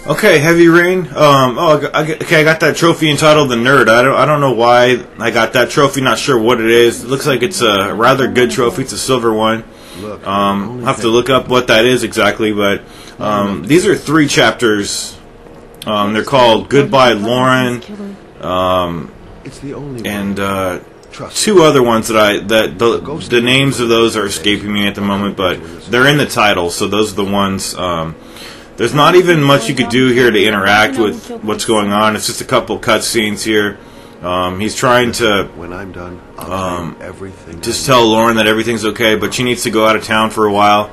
Okay, Heavy Rain. Okay, I got that trophy entitled The Nerd. I don't know why I got that trophy. Not sure what it is. It looks like it's a rather good trophy. It's a silver one. I'll have to look up what that is exactly. But these are 3 chapters. They're called Goodbye, Lauren, and 2 other ones that the names of those are escaping me at the moment. But they're in the title, so those are the ones. There's not even much you could do here to interact with what's going on. It's just a couple cutscenes here. He's trying to when I'm done, I'll everything just tell Lauren that everything's okay, but she needs to go out of town for a while.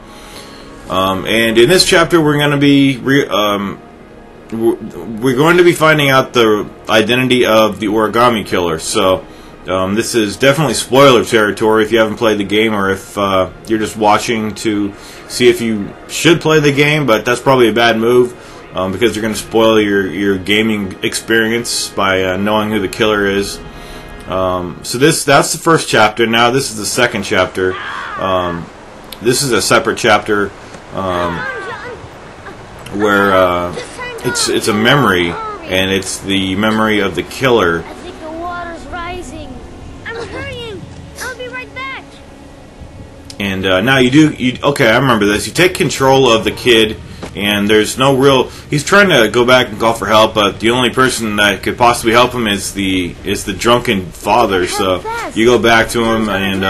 And in this chapter, we're going to be finding out the identity of the Origami Killer. So this is definitely spoiler territory if you haven't played the game, or if you're just watching to see if you should play the game, but that's probably a bad move because you're going to spoil your gaming experience by knowing who the killer is. So that's the first chapter. Now this is the second chapter. This is a separate chapter where it's a memory, and it's the memory of the killer. I think the water's rising. I'm hurrying. I'll be right back. And now okay, I remember this. You take control of the kid, and there's no real. He's trying to go back and call for help, but the only person that could possibly help him is the drunken father. So you go back to him, and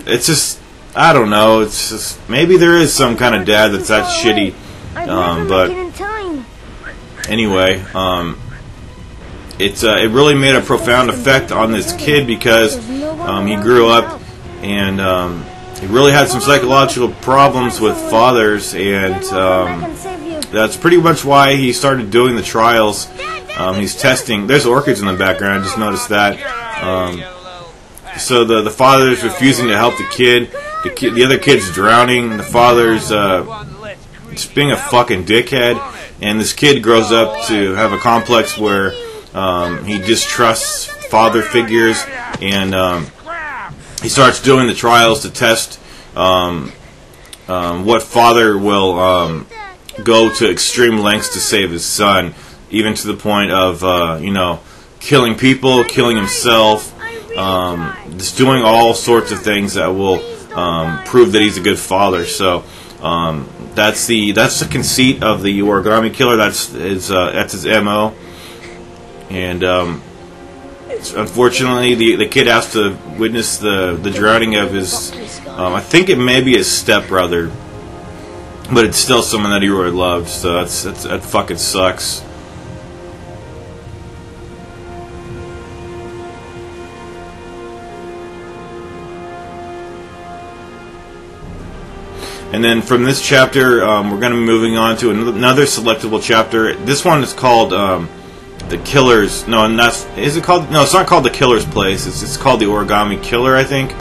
it's just, I don't know. It's just, maybe there is some kind of dad that's that shitty. But anyway, it really made a profound effect on this kid because he grew up and he really had some psychological problems with fathers, and that's pretty much why he started doing the trials. He's testing. There's orchids in the background. I just noticed that. So the father's refusing to help the kid. The other kid's drowning. The father's just being a fucking dickhead, and this kid grows up to have a complex where he distrusts father figures, and he starts doing the trials to test what father will go to extreme lengths to save his son, even to the point of killing people, killing himself, just doing all sorts of things that will prove that he's a good father. So that's the conceit of the Origami Killer. That's his MO, and unfortunately, the kid has to witness the drowning of his. I think it may be his stepbrother, but it's still someone that he really loved. So that fucking sucks. And then from this chapter, we're going to be moving on to another selectable chapter. This one is called The Killer's. No, and is it called? No, it's not called The Killer's Place. It's called The Origami Killer, I think.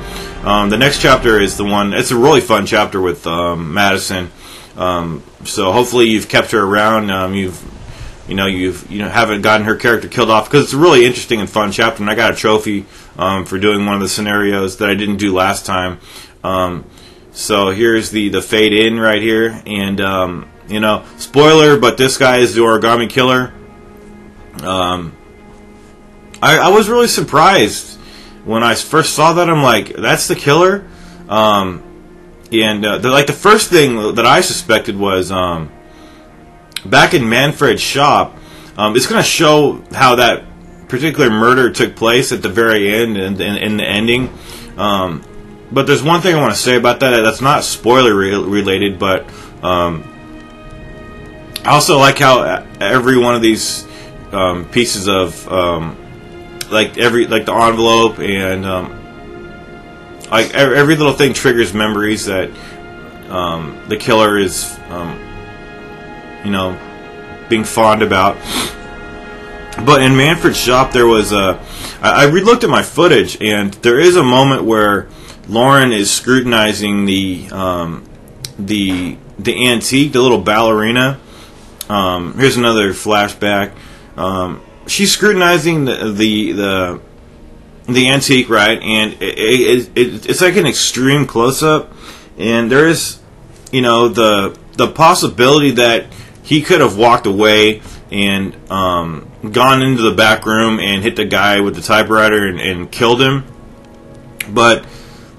The next chapter is the one. It's a really fun chapter with Madison. So hopefully you've kept her around. You haven't gotten her character killed off, because it's a really interesting and fun chapter. And I got a trophy for doing one of the scenarios that I didn't do last time. So here's the fade in right here, and spoiler, but this guy is the Origami Killer. I was really surprised when I first saw that. I'm like, that's the killer. The first thing that I suspected was back in Manfred's shop. It's going to show how that particular murder took place at the very end and in the ending. But there's one thing I want to say about that that's not spoiler related, but I also like how every one of these pieces of the envelope and every little thing triggers memories that the killer is being fond about. But in Manfred's shop, there was I re-looked at my footage, and there is a moment where Lauren is scrutinizing the antique, the little ballerina. Here's another flashback. She's scrutinizing the antique, right? And it's like an extreme close up, and there is, the possibility that he could have walked away and gone into the back room and hit the guy with the typewriter and killed him. But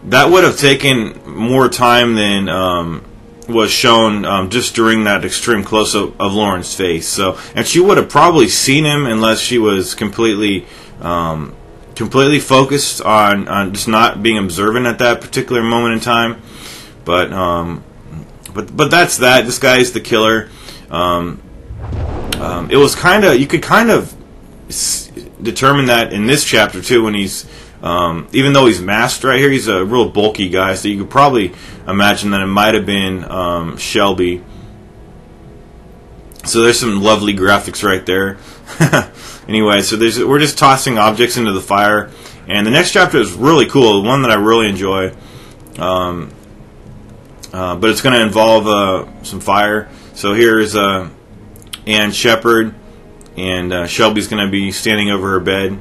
that would have taken more time than was shown just during that extreme close-up of Lauren's face. So, and she would have probably seen him unless she was completely focused on just not being observant at that particular moment in time. But that's that. This guy is the killer. It was kind of, you could kind of determine that in this chapter too, when he's even though he's masked right here, he's a real bulky guy, so you could probably imagine that it might have been Shelby. So there's some lovely graphics right there. Anyway, so we're just tossing objects into the fire, and the next chapter is really cool, the one that I really enjoy. But it's going to involve some fire. So here's Ann Shepard, and Shelby's going to be standing over her bed.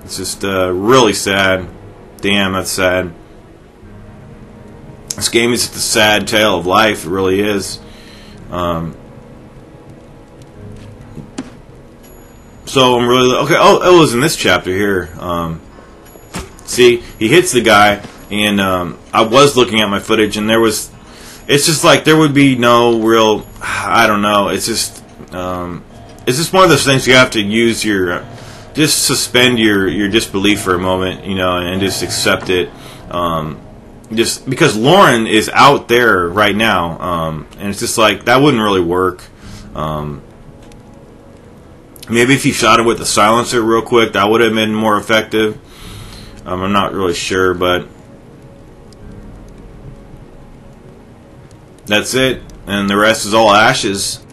It's just really sad. Damn, that's sad. This game is just a sad tale of life. It really is. So I'm really okay. Oh, it was in this chapter here. See, he hits the guy, and I was looking at my footage, and there was. It's just like there would be no real. I don't know. It's just one of those things you have to use your. Just suspend your disbelief for a moment, you know, and just accept it. Just because Lauren is out there right now, and it's just like that wouldn't really work. Maybe if you shot it with a silencer real quick, that would have been more effective. I'm not really sure, but that's it, and the rest is all ashes.